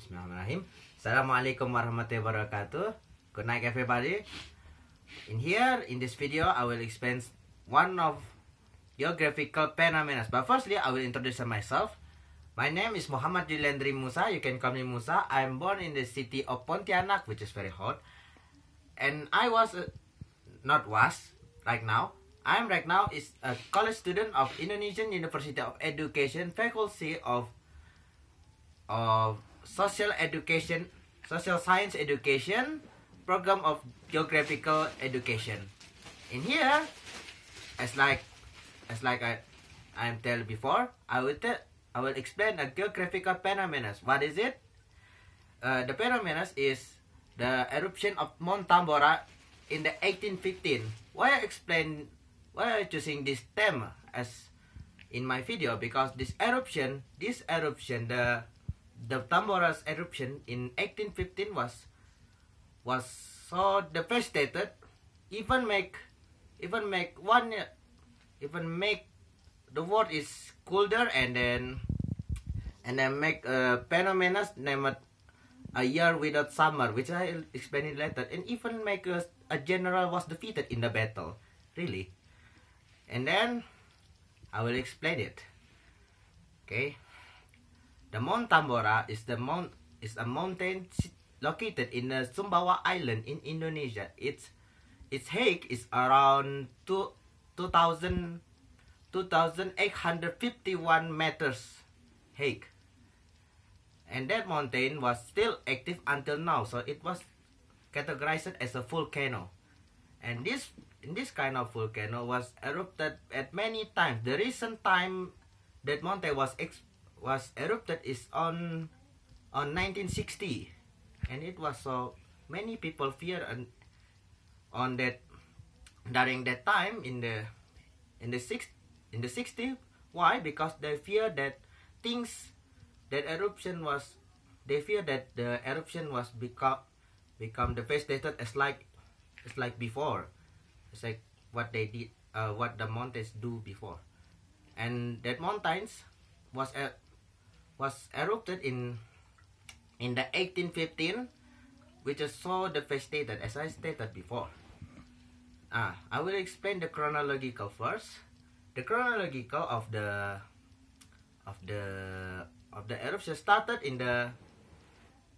Bismillahirrahmanirrahim. Assalamualaikum warahmatullahi wabarakatuh. Good night, everybody. In this video, I will explain one of geographical phenomena. But firstly, I will introduce myself. My name is Muhammad Juliandri Musa. You can call me Musa. I am born in the city of Pontianak, which is very hot. And I was, right now. I am right now is a college student of Indonesian University of Education, Faculty of Social Science Education, Program of Geographical Education. In here, as like I told before, I will explain a geographical phenomena. What is it? The phenomena is the eruption of Mount Tambora in the 1815. Why I choosing this theme as in my video? Because this eruption, the Tambora's eruption in 1815 was so devastated, even make the world is colder, and then make a phenomena named a year without summer, which I'll explain it later, and even make a general was defeated in the battle, really. And then I will explain it. Okay. The Mount Tambora is a mountain located in the Sumbawa Island in Indonesia. Its height is around 2,851 meters height. And that mountain was still active until now, so it was categorized as a volcano. And this kind of volcano was erupted at many times. The recent time that mountain was erupted is on 1960, and it was so many people fear on that during that time in the 60s. Why? Because they fear that the eruption was become devastated as like before. It's like what they did, what the mountains do before. And that mountains was erupted in the 1815, which is so devastated, as I stated before. I will explain the chronological first. The chronological of the eruption started in the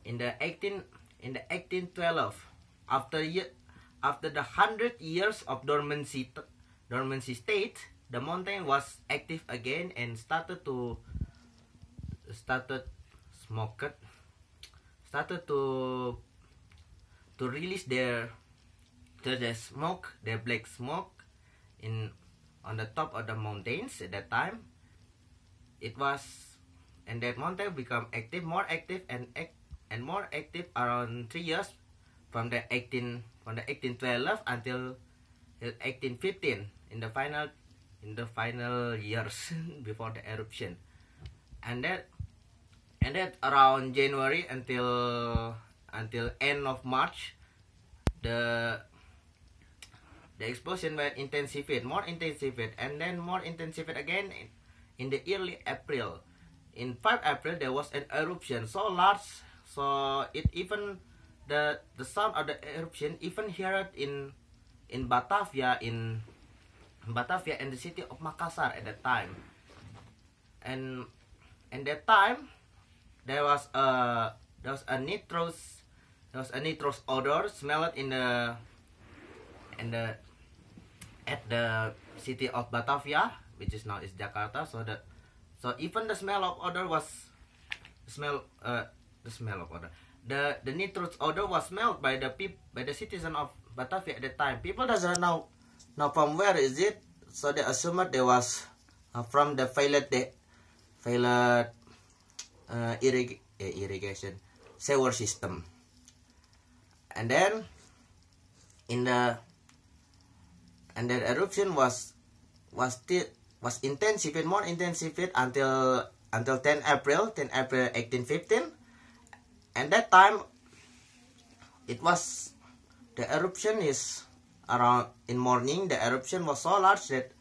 1812. After the 100 years of dormancy state, the mountain was active again and started to release their black smoke on the top of the mountains. At that time, and that mountain become more active and more active around 3 years from the 1812 until 1815 in the final years before the eruption. And that around January until end of March, the explosion were more intensified, and then more intensified again in the early April. In 5 April, there was an eruption so large, so it even the sound of the eruption even heard in Batavia in the city of Makassar at that time. And that time there was a nitrous odor smelled at the city of Batavia, which is now is Jakarta. So even the smell of odor was the nitrous odor was smelled by the citizen of Batavia at the time. People doesn't know from where is it, so they assumed there was from the failed irrigation sewer system. And then the eruption was intensified, more intensified until 10 April 1815. And that time the eruption is around in morning. The eruption was so large that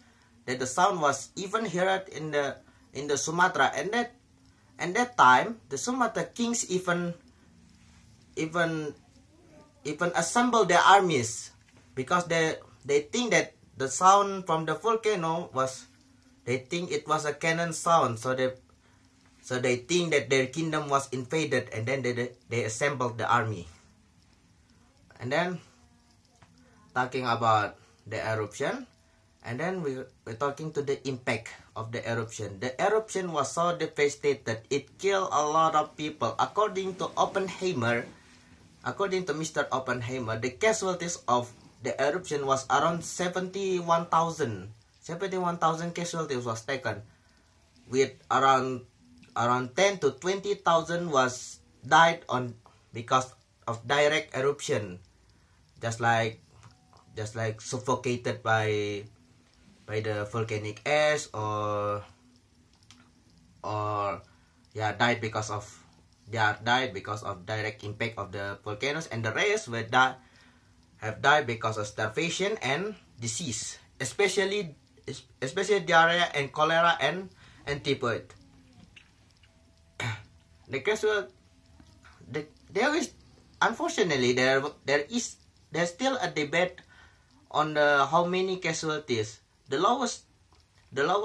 the sound was even heard in the Sumatra, and And that time, the Sumatra kings even assemble their armies, because they think that the sound from the volcano was, they think it was a cannon sound, so they think that their kingdom was invaded, and then they assembled the army. And then talking about the eruption, and then we're talking to the impact of the eruption. The eruption was so devastated, it killed a lot of people. According to Mr. Oppenheimer, the casualties of the eruption was around 71,000. 71,000 casualties was taken, with around 10 to 20,000 was died because of direct eruption, just like suffocated by the volcanic ash, or died because of direct impact of the volcanoes, and the rest have died because of starvation and disease, especially diarrhea and cholera and typhoid. Unfortunately, there's still a debate on how many casualties. The lowest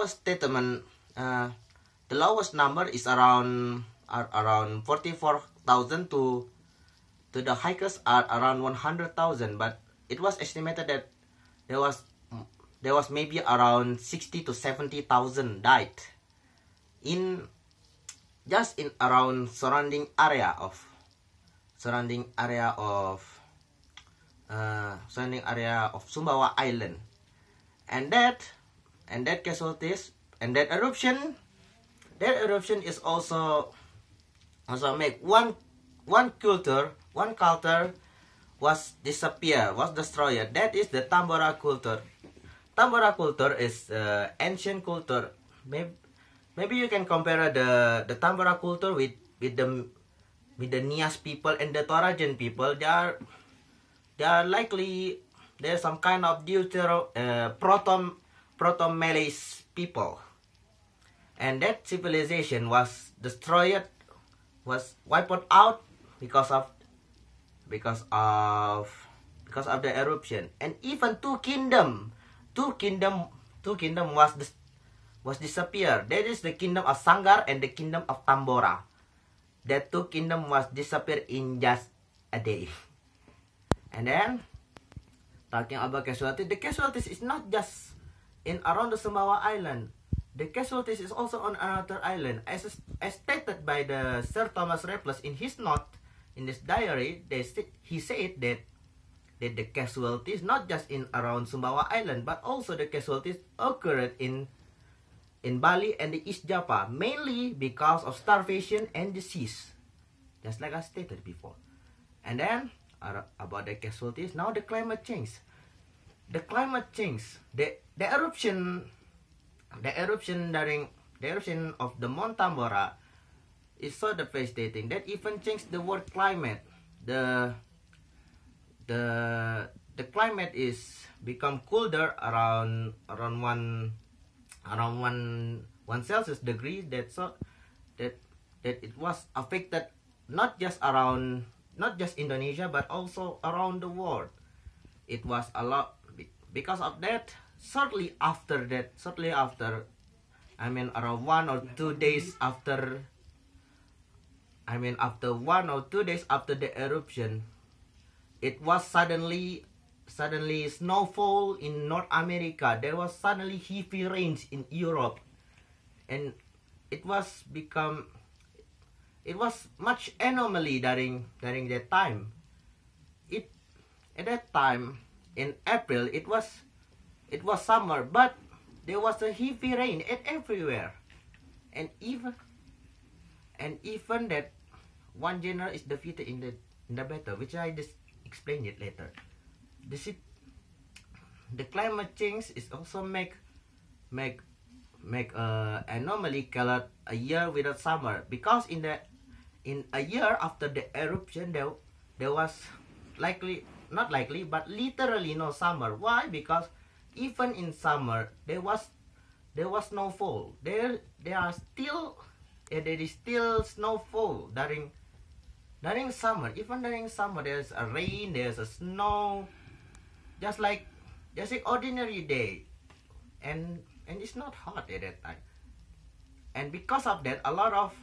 statement, the lowest number is around 44,000 to the highest are around 100,000. But it was estimated that there was maybe around 60 to 70,000 died in around surrounding area of Sumbawa Island, and that casualties and that eruption is also make one culture was destroyed. That is the Tambora culture. Tambora culture is ancient culture. Maybe you can compare the Tambora culture with the Nias people and the Torajan people. They are likely, there's some kind of proto-Malays people, and that civilization was destroyed, was wiped out because of the eruption. And even two kingdom was disappeared. That is the kingdom of Sanggar and the kingdom of Tambora. That two kingdom was disappeared in just a day. And then talking about casualties, the casualties is not just in around the Sumbawa Island. The casualties is also on another island. As stated by the Sir Thomas Raffles in his note in this diary, he said that the casualties not just in around Sumbawa Island, but also the casualties occurred in Bali and the East Java, mainly because of starvation and disease, just like I stated before. And then about the casualties, now the climate change. The eruption of the Mount Tambora is so devastating that even changed the world climate. The climate is become colder around one Celsius degree. That it was affected not just Indonesia, but also around the world. It was a lot because of that. Shortly after, around 1 or 2 days after, after 1 or 2 days after the eruption, it was suddenly snowfall in North America. There was suddenly heavy rains in Europe, and it was much anomaly during that time. At that time in April, it was summer, but there was a heavy rain everywhere, and even that one general is defeated in the battle, which I just explain it later. The climate change is also make anomaly called a year without summer, because in a year after the eruption there was not likely but literally no summer. Why? Because even in summer there was snowfall. There are still there is still snowfall during summer. Even during summer, there's a rain, there's a snow, just like ordinary day, and it's not hot at that time. And because of that, a lot of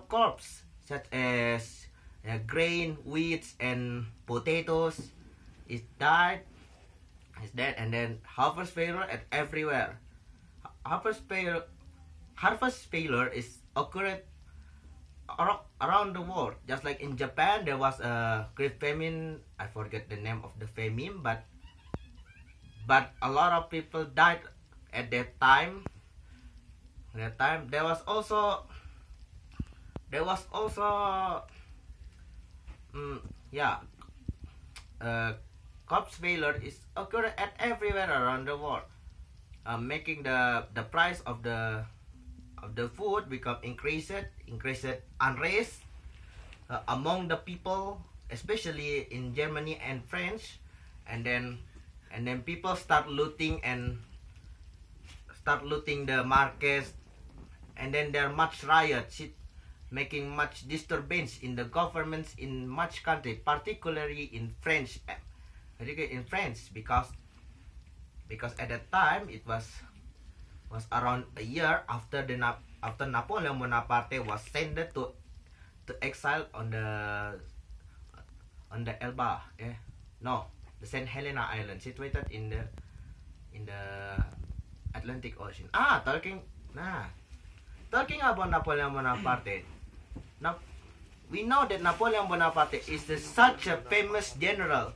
crops such as grain, wheat, and potatoes is died. Is dead, and then harvest failure at everywhere. Harvest failure is occurred around the world. Just like in Japan, there was a great famine. I forget the name of the famine, but a lot of people died at that time. There was also crops failure is occurring at everywhere around the world, making the price of the food become increased unrest among the people, especially in Germany and French, and then people start looting the markets, and then there are much riots, making much disturbance in the governments in much country, particularly in France, because at that time it was around a year after Napoleon Bonaparte was sent to exile on the Elba, the Saint Helena Island, situated in the Atlantic Ocean. Talking about Napoleon Bonaparte. Now, we know that Napoleon Bonaparte is such a famous general,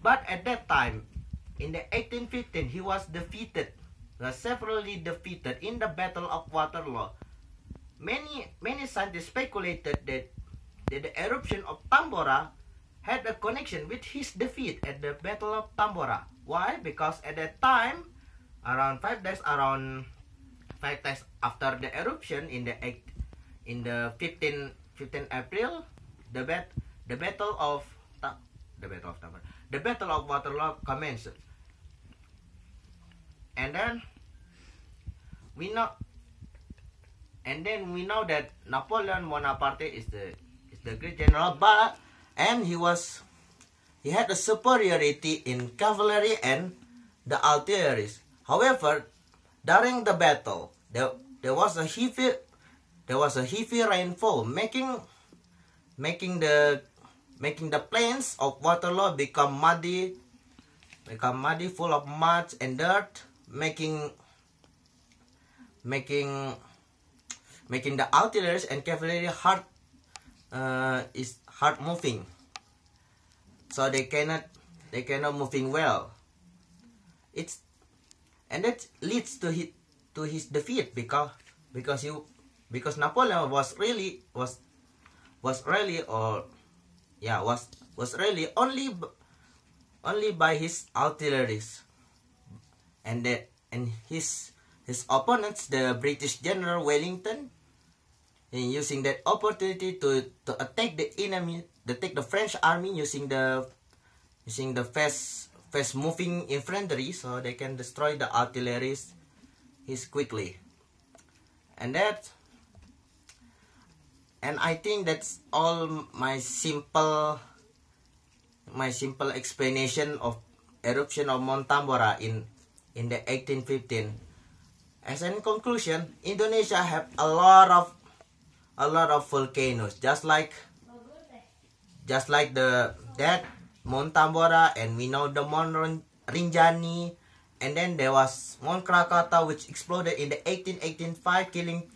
but at that time, in the 1815, he was severely defeated in the Battle of Waterloo. Many scientists speculated that the eruption of Tambora had a connection with his defeat at the Battle of Tambora. Why? Because at that time, around 5 days after the eruption in the 15 April, the Battle of Waterloo commenced. And then we know that Napoleon Bonaparte is the great general, and he had a superiority in cavalry and the artillery. However, during the battle, there was a heavy rainfall, making the plains of Waterloo become muddy, full of mud and dirt, making the artillery and cavalry hard moving, so they cannot moving well. And that leads to his defeat, because Napoleon was really only by his artillery, and his opponents, the British General Wellington, in using that opportunity to attack the enemy, attack the French army using the fast moving infantry, so they can destroy the artillery quickly. And I think that's all my simple explanation of eruption of Mount Tambora in the 1815. As in conclusion, Indonesia have a lot of volcanoes, just like that Mount Tambora, and we know the Mount Rinjani, and then there was Mount Krakatau, which exploded in the 1885, killing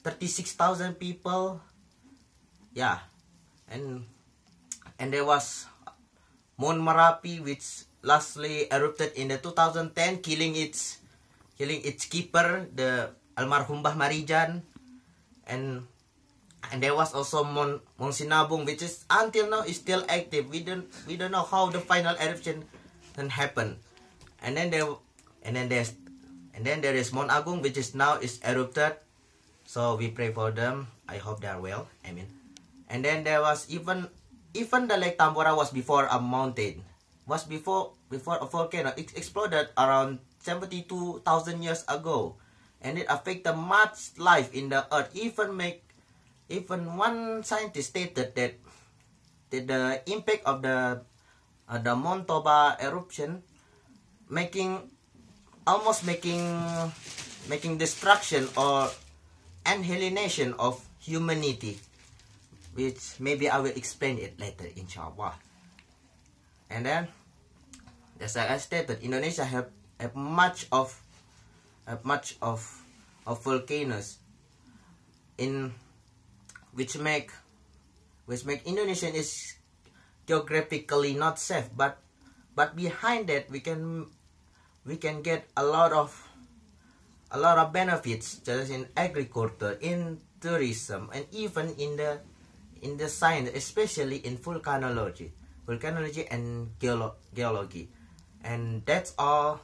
36,000 people. Yeah, and there was Mount Merapi, which lastly erupted in the 2010, killing its keeper, the almarhum Bah Marijan, and there was also Mount Sinabung, which is until now is still active. We don't know how the final eruption can happen. And then there is Mount Agung, which is now erupted. So we pray for them. I hope they are well. Amen. And then there was even the Lake Tambora was before a mountain, was before a volcano. It exploded around 72,000 years ago, and it affected much life in the earth. Even one scientist stated that the impact of the Mount Tambora eruption almost making destruction or annihilation of humanity, which maybe I will explain it later, inshallah. And then, as I stated, Indonesia have much of volcanoes in which make Indonesia is geographically not safe, but behind that we can get a lot of benefits, just in agriculture, in tourism, and even in the science, especially in volcanology and geology. And that's all